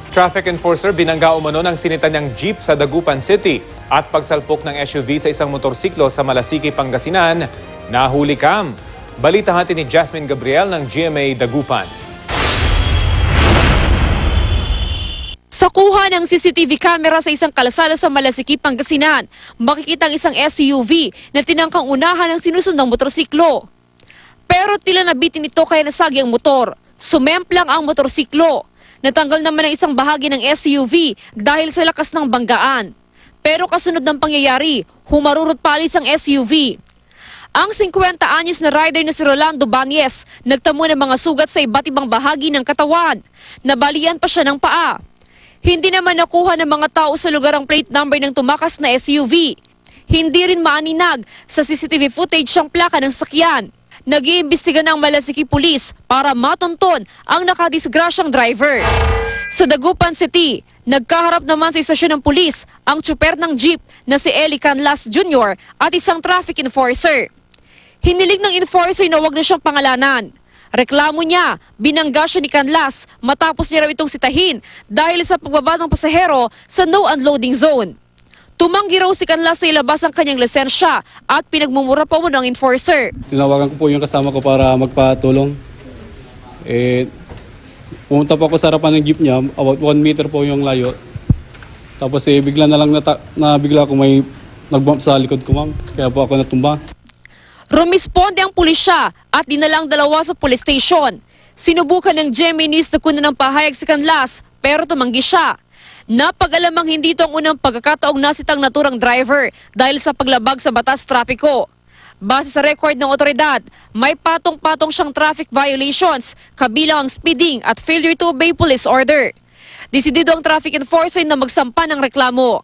Traffic enforcer binangga umano ng sinita niyang jeep sa Dagupan City at pagsalpok ng SUV sa isang motorsiklo sa Malasiki, Pangasinan, nahuli kam. Balita hati ni Jasmine Gabriel ng GMA Dagupan. Sa kuha ng CCTV camera sa isang kalsada sa Malasiki, Pangasinan, makikita ang isang SUV na tinangkang unahan ng sinusundang motorsiklo. Pero tila nabitin ito kaya nasagi ang motor. Sumemplang ang motorsiklo. Natanggal naman ang isang bahagi ng SUV dahil sa lakas ng banggaan. Pero kasunod ng pangyayari, humarurot palis ang SUV. Ang 50 anyos na rider na si Rolando Banyes nagtamo ng mga sugat sa iba't ibang bahagi ng katawan. Nabalian pa siya ng paa. Hindi naman nakuha ng mga tao sa lugar ang plate number ng tumakas na SUV. Hindi rin maaninag sa CCTV footage ang plaka ng sakyan. Nag-iimbestiga ng Malasiki Police para matunton ang nakadisgrasyang driver. Sa Dagupan City, nagkaharap naman sa istasyon ng pulis ang tsuper ng jeep na si Eli Canlas Jr. at isang traffic enforcer. Hiniling ng enforcer na wag na siyang pangalanan. Reklamo niya, binangga siya ni Canlas matapos niya raw itong sitahin dahil sa pagbaba ng pasahero sa no unloading zone. Tumanggi raw si Canlas na ilabas ang kanyang lisensya at pinagmumura pa mo ng enforcer. Tinawagan ko po yung kasama ko para magpatulong. Pumunta po ako sa harapan ng jeep niya, about 1 meter po yung layo. Tapos bigla na lang bigla ako may nagbump sa likod ko, ma'am. Kaya po ako natumba. Rumisponde ang pulisya at dinalang dalawa sa police station. Sinubukan ng GMA News na kunan ng pahayag si Canlas pero tumanggi siya. Napag-alamang hindi ito ang unang pagkakataong nasitang naturang driver dahil sa paglabag sa batas trapiko. Base sa record ng otoridad, may patong-patong siyang traffic violations, kabilang ang speeding at failure to obey police order. Desidido ang traffic enforcer na magsampa ng reklamo.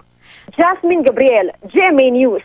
Jasmine Gabriel, GMA News.